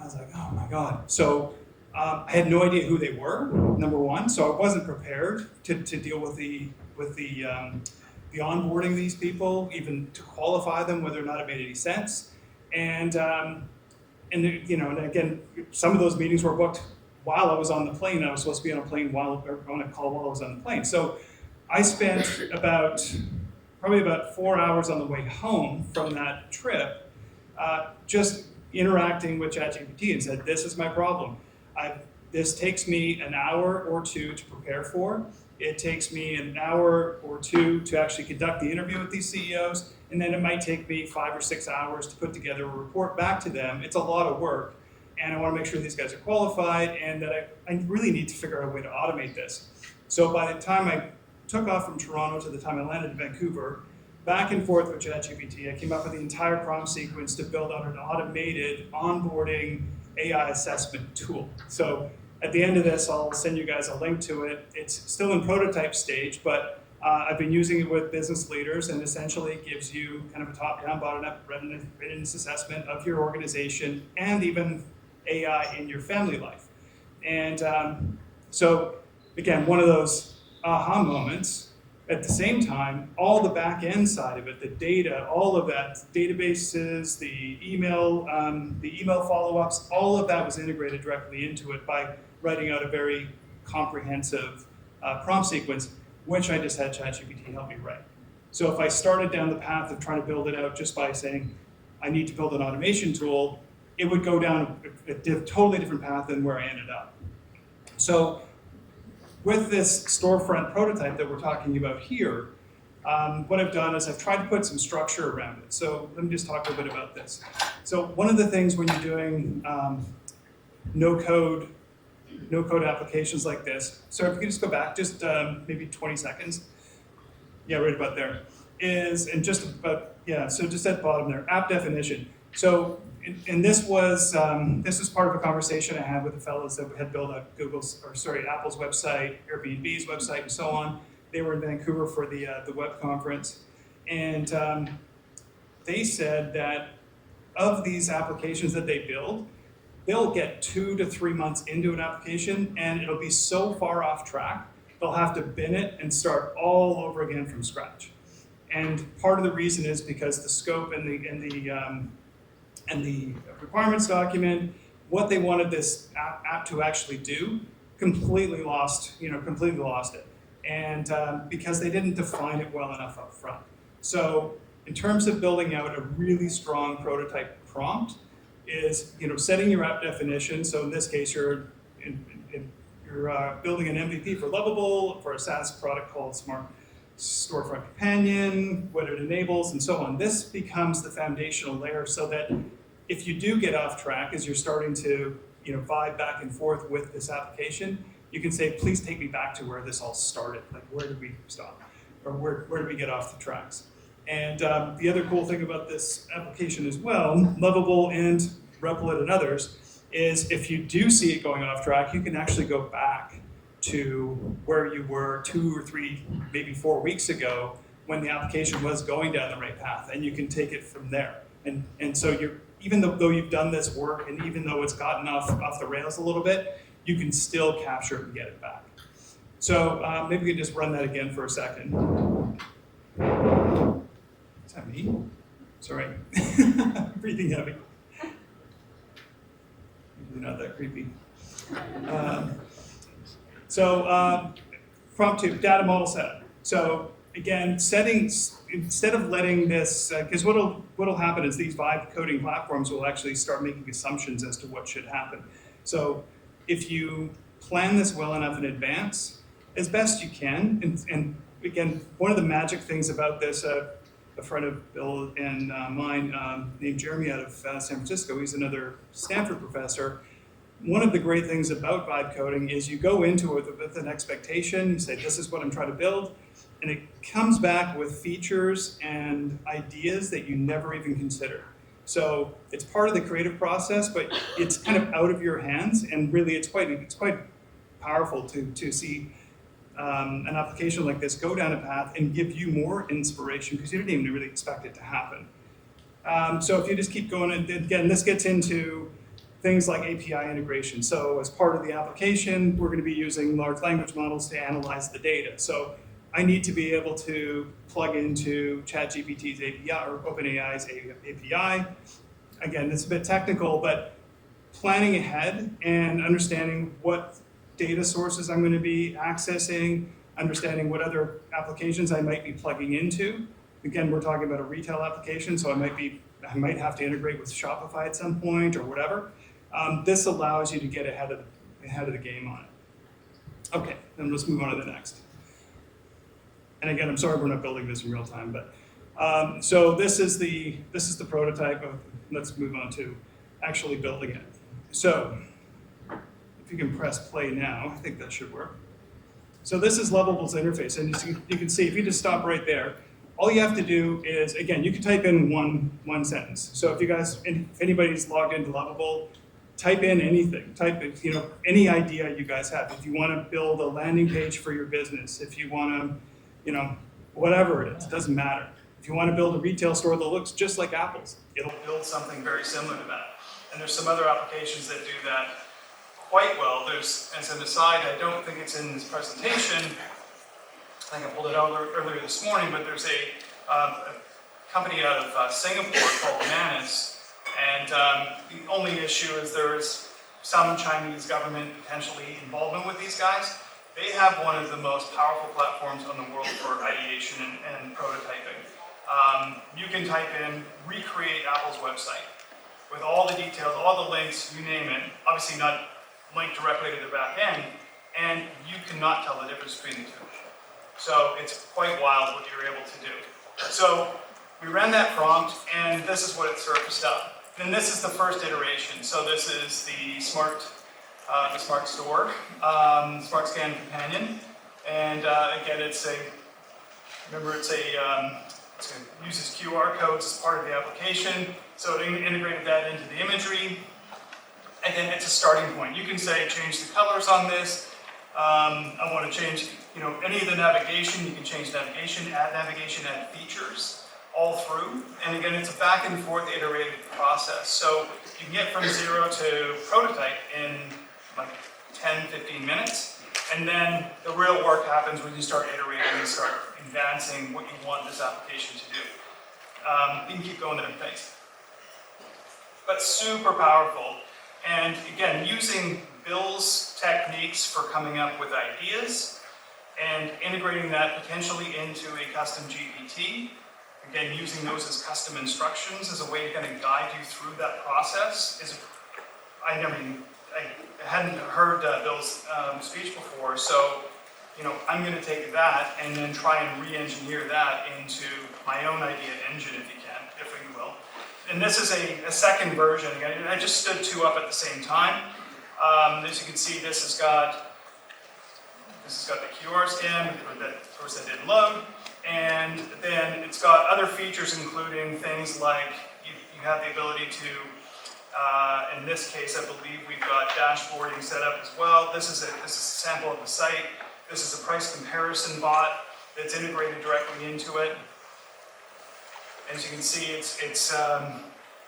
I was like, oh my God. So I had no idea who they were, number one. So I wasn't prepared to deal with the onboarding these people, even to qualify them, whether or not it made any sense. And again, some of those meetings were booked while I was on the plane. I was supposed to be on a call while I was on the plane. So I spent probably about 4 hours on the way home from that trip, just interacting with ChatGPT, and said, this is my problem. This takes me an hour or two to prepare for. It takes me an hour or two to actually conduct the interview with these CEOs, and then it might take me 5 or 6 hours to put together a report back to them. It's a lot of work. And I want to make sure these guys are qualified, and that I really need to figure out a way to automate this. So by the time I took off from Toronto to the time I landed in Vancouver, back and forth with ChatGPT, I came up with the entire prompt sequence to build out an automated onboarding AI assessment tool. So at the end of this, I'll send you guys a link to it. It's still in prototype stage, but I've been using it with business leaders, and essentially it gives you kind of a top-down, bottom-up readiness assessment of your organization and even AI in your family life. And so, again, one of those aha moments. At the same time, all the back end side of it, the data, all of that, databases, the email follow-ups, all of that was integrated directly into it by writing out a very comprehensive prompt sequence, which I just had ChatGPT help me write. So if I started down the path of trying to build it out just by saying, I need to build an automation tool, it would go down a totally different path than where I ended up. So with this storefront prototype that we're talking about here, what I've done is I've tried to put some structure around it. So let me just talk a little bit about this. So one of the things when you're doing no-code applications like this, so if you can just go back just maybe 20 seconds. Yeah, right about there. And just about, yeah, so just at the bottom there, app definition. So, and this was part of a conversation I had with the fellows that had built out Apple's website, Airbnb's website, and so on. They were in Vancouver for the web conference, and they said that of these applications that they build, they'll get 2 to 3 months into an application, and it'll be so far off track, they'll have to bin it and start all over again from scratch. And part of the reason is because the scope and the requirements document, what they wanted this app to actually do, completely lost it. And because they didn't define it well enough up front. So in terms of building out a really strong prototype prompt is, setting your app definition. So in this case, you're building an MVP for Lovable, for a SaaS product called Smart Storefront Companion, what it enables, and so on. This becomes the foundational layer so that if you do get off track as you're starting to vibe back and forth with this application, you can say, please take me back to where this all started. Like, where did we stop? Or where did we get off the tracks? And the other cool thing about this application as well, Lovable and Replit and others, is if you do see it going off track, you can actually go back to where you were 2 or 3, maybe 4 weeks ago when the application was going down the right path, and you can take it from there. And so even though you've done this work, and even though it's gotten off the rails a little bit, you can still capture it and get it back. So maybe we can just run that again for a second. Is that me? Sorry, breathing heavy. Usually not that creepy. Prompt 2, data model setup. So again, settings, instead of letting this, because what'll happen is these vibe coding platforms will actually start making assumptions as to what should happen. So if you plan this well enough in advance, as best you can, and again, one of the magic things about this, a friend of Bill and mine named Jeremy out of San Francisco, he's another Stanford professor. One of the great things about vibe coding is you go into it with an expectation, you say, this is what I'm trying to build, and it comes back with features and ideas that you never even considered. So it's part of the creative process, but it's kind of out of your hands, and really it's quite powerful to see an application like this go down a path and give you more inspiration because you didn't even really expect it to happen. So if you just keep going, and again, this gets into things like API integration. So as part of the application, we're going to be using large language models to analyze the data. So I need to be able to plug into ChatGPT's API or OpenAI's API. Again, it's a bit technical, but planning ahead and understanding what data sources I'm going to be accessing, understanding what other applications I might be plugging into. Again, we're talking about a retail application, so I might have to integrate with Shopify at some point or whatever. This allows you to get ahead of the game on it. Okay, then let's move on to the next. And again, I'm sorry we're not building this in real time, but so this is the prototype of. Let's move on to actually building it. So if you can press play now, I think that should work. So this is Lovable's interface, and you can see if you just stop right there, all you have to do is, again, you can type in one sentence. So if anybody's logged into Lovable, type in anything. Type any idea you guys have. If you want to build a landing page for your business, if you want whatever it is, it doesn't matter. If you want to build a retail store that looks just like Apple's, it'll build something very similar to that. And there's some other applications that do that quite well. There's, as an aside, I don't think it's in this presentation, I think I pulled it out earlier this morning, but there's a company out of Singapore called Manus, and the only issue is there is some Chinese government potentially involvement with these guys. They have one of the most powerful platforms on the world for ideation and prototyping. You can type in, recreate Apple's website with all the details, all the links, you name it, obviously not linked directly to the back end, and you cannot tell the difference between the two. So it's quite wild what you're able to do. So we ran that prompt, and this is what it surfaced up. And this is the first iteration. So this is the smart store, smart scan companion, and again, it uses QR codes as part of the application. So it integrated that into the imagery, and then it's a starting point. You can say change the colors on this. I want to change, any of the navigation. You can change navigation, add features all through. And again, it's a back and forth iterated process. So you can get from 0 to prototype in like 10, 15 minutes. And then the real work happens when you start iterating and start advancing what you want this application to do. You can keep going there, thanks. But super powerful. And again, using Bill's techniques for coming up with ideas and integrating that potentially into a custom GPT. Again, using those as custom instructions as a way to kind of guide you through that process I hadn't heard Bill's speech before, so I'm going to take that and then try and re-engineer that into my own idea engine, if you will. And this is a second version. Again, I just stood two up at the same time. As you can see, this has got the QR scan, of course that didn't load, and then it's got other features, including things like you have the ability to, in this case, I believe we've got dashboarding set up as well. This is a sample of the site. This is a price comparison bot that's integrated directly into it. As you can see, it's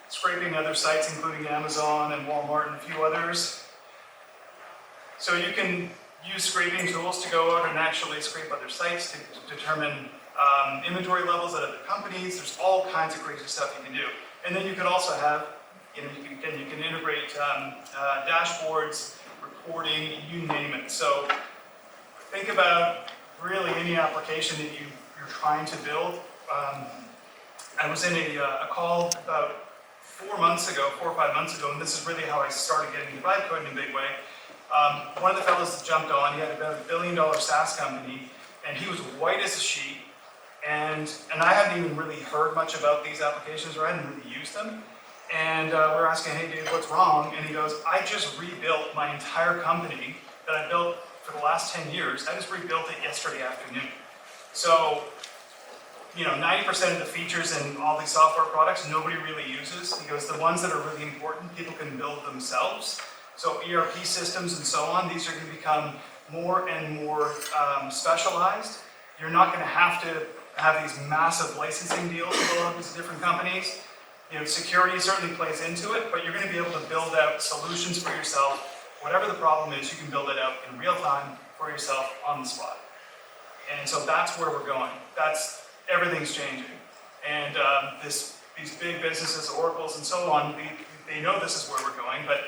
scraping other sites, including Amazon and Walmart and a few others. So you can use scraping tools to go out and actually scrape other sites to determine inventory levels at other companies. There's all kinds of crazy stuff you can do. And then you can also have, you can integrate dashboards, reporting, you name it. So think about really any application that you're trying to build. I was in a call about 4 or 5 months ago, and this is really how I started getting into vibe coding in a big way. One of the fellows that jumped on, he had about $1 billion SaaS company, and he was white as a sheet, and I hadn't even really heard much about these applications, or I hadn't really used them. And we're asking, hey dude, what's wrong? And he goes, I just rebuilt my entire company that I built for the last 10 years. I just rebuilt it yesterday afternoon. So, 90% of the features in all these software products, nobody really uses. He goes, the ones that are really important, people can build themselves. So ERP systems and so on, these are going to become more and more specialized. You're not going to have these massive licensing deals with a lot of these different companies. Security certainly plays into it, but you're going to be able to build out solutions for yourself. Whatever the problem is, you can build it out in real time for yourself on the spot. And so that's where we're going. Everything's changing. And these big businesses, Oracles and so on, they know this is where we're going, but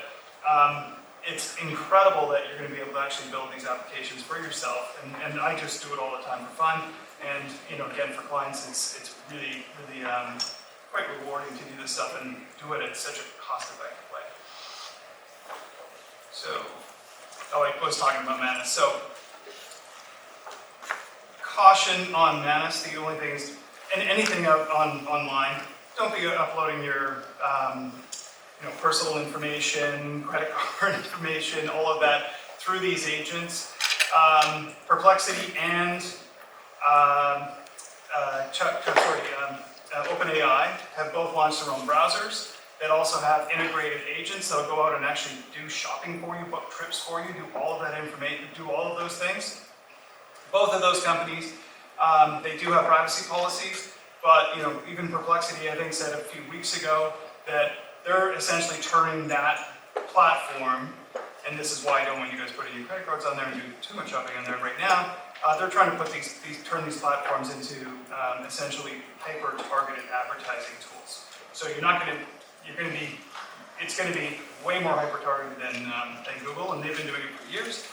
it's incredible that you're going to be able to actually build these applications for yourself. And I just do it all the time for fun. And again, for clients, it's really, really quite rewarding to do this stuff and do it in such a cost-effective way. So, I was talking about Manus. So, caution on Manus. The only thing is, and anything out online, don't be uploading your personal information, credit card information, all of that through these agents. Perplexity and OpenAI have both launched their own browsers that also have integrated agents that will go out and actually do shopping for you, book trips for you, do all of that information, do all of those things. Both of those companies They do have privacy policies, but even Perplexity, I think, said a few weeks ago that they're essentially turning that platform, and this is why I don't want you guys putting your credit cards on there and do too much shopping on there right now. They're trying to put turn these platforms into essentially hyper-targeted advertising tools. So it's going to be way more hyper-targeted than Google, and they've been doing it for years.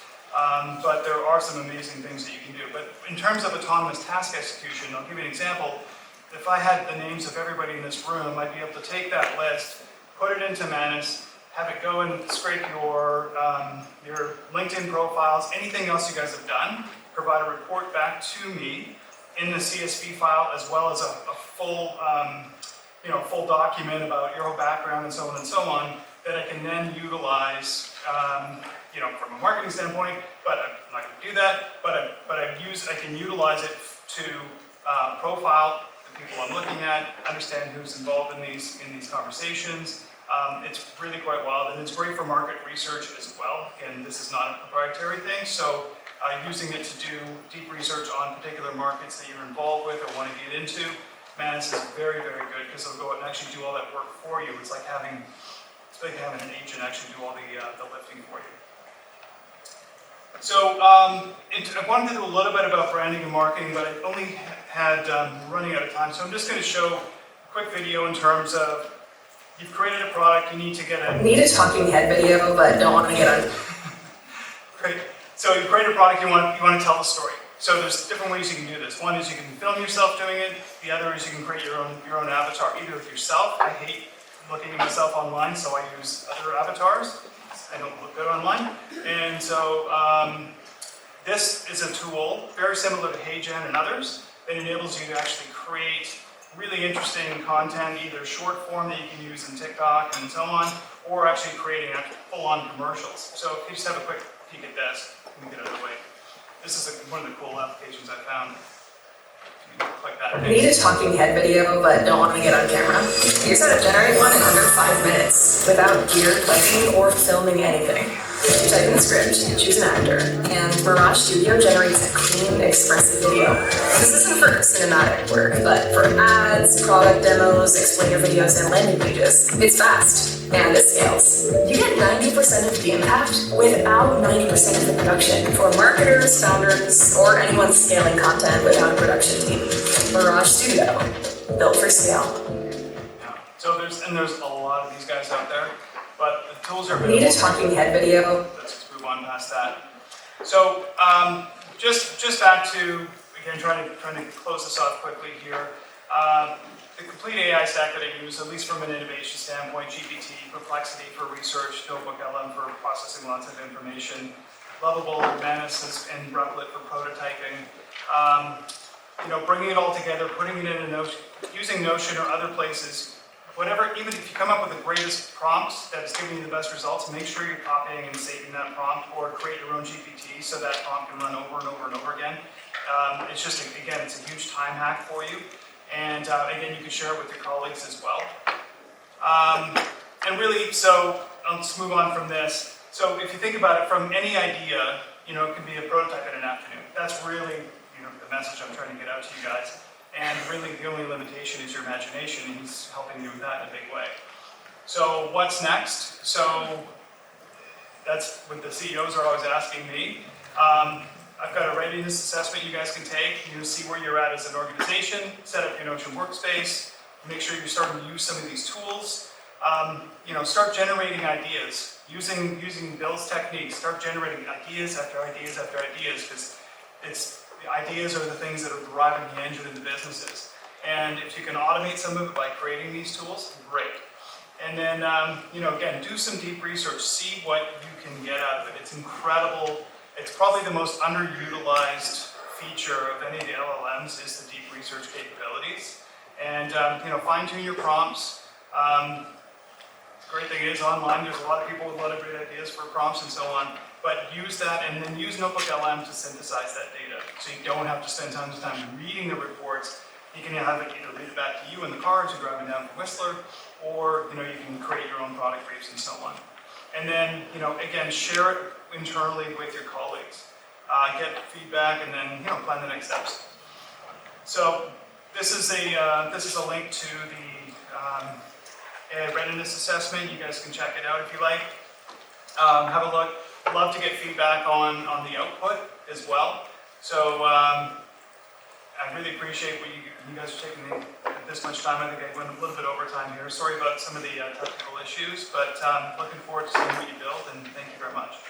But there are some amazing things that you can do. But in terms of autonomous task execution, I'll give you an example. If I had the names of everybody in this room, I'd be able to take that list, put it into Manus, have it go and scrape your LinkedIn profiles, anything else you guys have done, provide a report back to me in the CSV file, as well as a full, full document about your whole background and so on and so on, that I can then utilize, from a marketing standpoint. But I'm not going to do that. But I can utilize it to profile the people I'm looking at, understand who's involved in these conversations. It's really quite wild, and it's great for market research as well. And this is not a proprietary thing, so using it to do deep research on particular markets that you're involved with or want to get into, Manus is very, very good, because it'll go out and actually do all that work for you. It's like having an agent actually do all the lifting for you. So I wanted to do a little bit about branding and marketing, but I only had running out of time. So I'm just going to show a quick video in terms of you've created a product, you need to get a... Need a talking head video, but don't want to get on. Great. So you create a product, you want to tell the story. So there's different ways you can do this. One is you can film yourself doing it. The other is you can create your own avatar, either with yourself. I hate looking at myself online, so I use other avatars. I don't look good online. And so this is a tool very similar to HeyGen and others that enables you to actually create really interesting content, either short form that you can use in TikTok and so on, or actually creating full-on commercials. So if you just have a quick peek at this, let me get it out of the way. This is one of the cool applications I found. Click that. Need a talking head video, but don't want to get on camera. Here's how to generate one in under 5 minutes without gear, lighting, or filming anything. You type in the script, choose an actor, and Mirage Studio generates a clean, expressive video. This isn't for cinematic work, but for ads, product demos, explainer videos, and landing pages. It's fast, and it scales. You get 90% of the impact without 90% of the production for marketers, founders, or anyone scaling content without a production team. Mirage Studio, built for scale. Yeah. So there's a lot of these guys out there, but the tools are available. Need a talking head video. Let's just move on past that. So just back to, again, trying to close this off quickly here. The complete AI stack that I use, at least from an innovation standpoint, GPT, Perplexity for research, Notebook LM for processing lots of information, Lovable, Manus, and Replit for prototyping. Bringing it all together, putting it in a Notion, using Notion or other places, whatever, even if you come up with the greatest prompt that is giving you the best results, make sure you're copying and saving that prompt, or create your own GPT so that prompt can run over and over and over again. It's just, again, it's a huge time hack for you. And again, you can share it with your colleagues as well. And really, so I'll just move on from this. So if you think about it, from any idea, it can be a prototype in an afternoon. That's really, the message I'm trying to get out to you guys. And really, the only limitation is your imagination, and he's helping you with that in a big way. So what's next? So that's what the CEOs are always asking me. I've got a readiness assessment you guys can take. You see where you're at as an organization, set up your Notion workspace, make sure you're starting to use some of these tools. Start generating ideas. Using Bill's techniques, start generating ideas after ideas after ideas, because the ideas are the things that are driving the engine of the businesses. And if you can automate some of it by creating these tools, great. And then, again, do some deep research. See what you can get out of it. It's incredible. It's probably the most underutilized feature of any of the LLMs is the deep research capabilities. And, fine-tune your prompts. The great thing is online, there's a lot of people with a lot of great ideas for prompts and so on. But use that, and then use Notebook LM to synthesize that data. So you don't have to spend tons of time reading the reports. You can have it either read it back to you in the car as you're driving down from Whistler, or you can create your own product briefs and so on. And then, again, share it internally with your colleagues. Get feedback, and then plan the next steps. So this is a link to the AI readiness assessment. You guys can check it out if you like. Have a look. Love to get feedback on the output as well. So I really appreciate what you guys are taking this much time. I think I went a little bit over time here. Sorry about some of the technical issues, but looking forward to seeing what you build, and thank you very much.